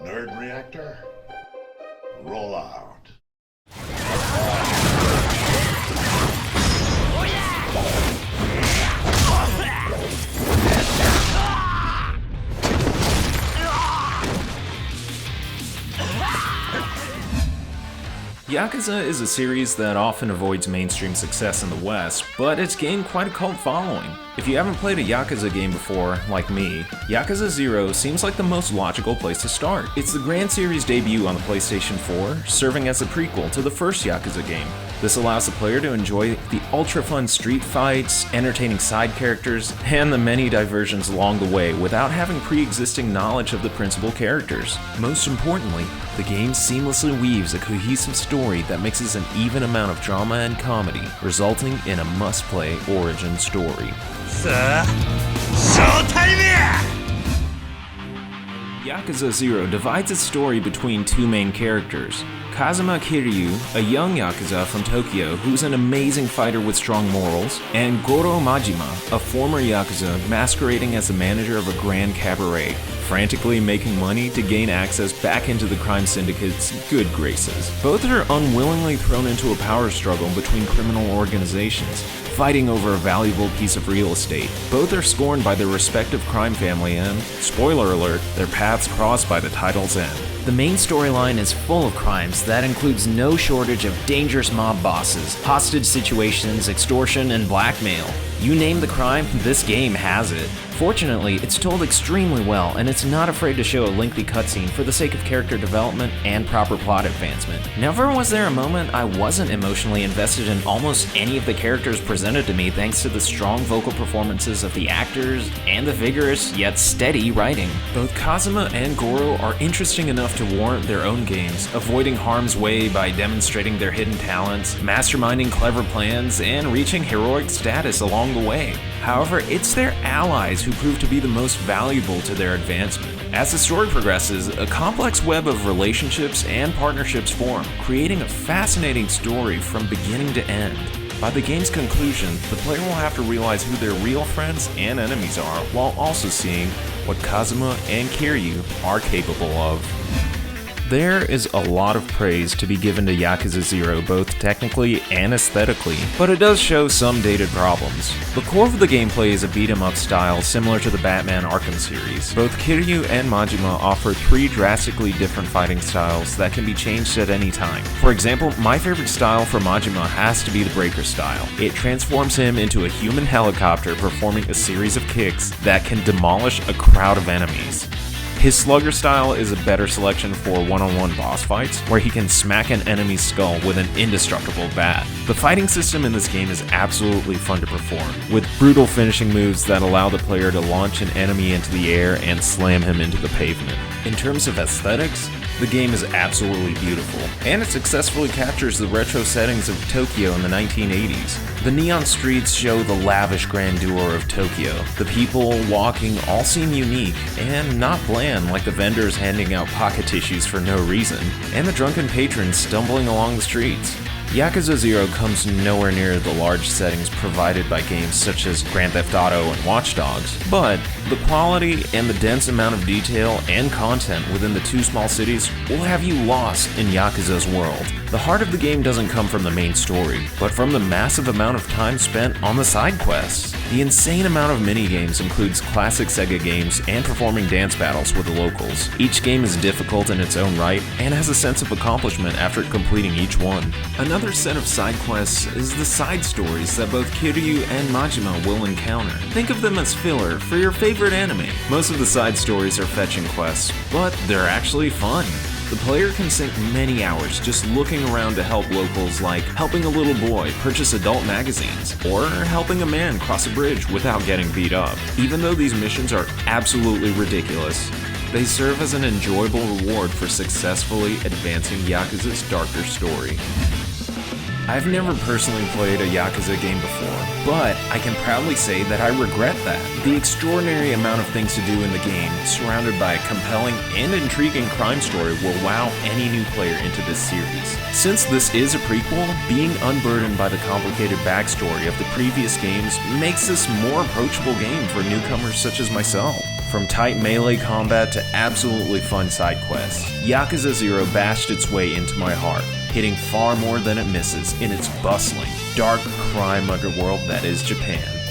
Nerd Reactor, roll out. Yakuza is a series that often avoids mainstream success in the West, but it's gained quite a cult following. If you haven't played a Yakuza game before, like me, Yakuza 0 seems like the most logical place to start. It's the Grand Series debut on the PlayStation 4, serving as a prequel to the first Yakuza game. This allows the player to enjoy the ultra-fun street fights, entertaining side characters, and the many diversions along the way without having pre-existing knowledge of the principal characters. Most importantly, the game seamlessly weaves a cohesive story that mixes an even amount of drama and comedy, resulting in a must-play origin story. Yakuza 0 divides its story between two main characters. Kazuma Kiryu, a young Yakuza from Tokyo who's an amazing fighter with strong morals, and Goro Majima, a former Yakuza masquerading as the manager of a grand cabaret, frantically making money to gain access back into the crime syndicate's good graces. Both are unwillingly thrown into a power struggle between criminal organizations, fighting over a valuable piece of real estate. Both are scorned by their respective crime family and, spoiler alert, their paths cross by the title's end. The main storyline is full of crimes that includes no shortage of dangerous mob bosses, hostage situations, extortion, and blackmail. You name the crime, this game has it. Fortunately, it's told extremely well, and it's not afraid to show a lengthy cutscene for the sake of character development and proper plot advancement. Never was there a moment I wasn't emotionally invested in almost any of the characters presented to me thanks to the strong vocal performances of the actors and the vigorous yet steady writing. Both Kazuma and Goro are interesting enough to warrant their own games, avoiding harm's way by demonstrating their hidden talents, masterminding clever plans, and reaching heroic status along the way. However, it's their allies who prove to be the most valuable to their advancement. As the story progresses, a complex web of relationships and partnerships form, creating a fascinating story from beginning to end. By the game's conclusion, the player will have to realize who their real friends and enemies are, while also seeing what Kazuma and Kiryu are capable of. There is a lot of praise to be given to Yakuza 0 both technically and aesthetically, but it does show some dated problems. The core of the gameplay is a beat-em-up style similar to the Batman Arkham series. Both Kiryu and Majima offer three drastically different fighting styles that can be changed at any time. For example, my favorite style for Majima has to be the Breaker style. It transforms him into a human helicopter performing a series of kicks that can demolish a crowd of enemies. His Slugger style is a better selection for one-on-one boss fights, where he can smack an enemy's skull with an indestructible bat. The fighting system in this game is absolutely fun to perform, with brutal finishing moves that allow the player to launch an enemy into the air and slam him into the pavement. In terms of aesthetics, the game is absolutely beautiful, and it successfully captures the retro settings of Tokyo in the 1980s. The neon streets show the lavish grandeur of Tokyo. The people walking all seem unique, and not bland like the vendors handing out pocket tissues for no reason, and the drunken patrons stumbling along the streets. Yakuza 0 comes nowhere near the large settings provided by games such as Grand Theft Auto and Watch Dogs, but the quality and the dense amount of detail and content within the two small cities will have you lost in Yakuza's world. The heart of the game doesn't come from the main story, but from the massive amount of time spent on the side quests. The insane amount of minigames includes classic Sega games and performing dance battles with the locals. Each game is difficult in its own right and has a sense of accomplishment after completing each one. Another set of side quests is the side stories that both Kiryu and Majima will encounter. Think of them as filler for your favorite anime. Most of the side stories are fetching quests, but they're actually fun. The player can sink many hours just looking around to help locals, like helping a little boy purchase adult magazines, or helping a man cross a bridge without getting beat up. Even though these missions are absolutely ridiculous, they serve as an enjoyable reward for successfully advancing Yakuza's darker story. I've never personally played a Yakuza game before, but I can proudly say that I regret that. The extraordinary amount of things to do in the game, surrounded by a compelling and intriguing crime story, will wow any new player into this series. Since this is a prequel, being unburdened by the complicated backstory of the previous games makes this a more approachable game for newcomers such as myself. From tight melee combat to absolutely fun side quests, Yakuza 0 bashed its way into my heart, hitting far more than it misses in its bustling, dark crime underworld that is Japan.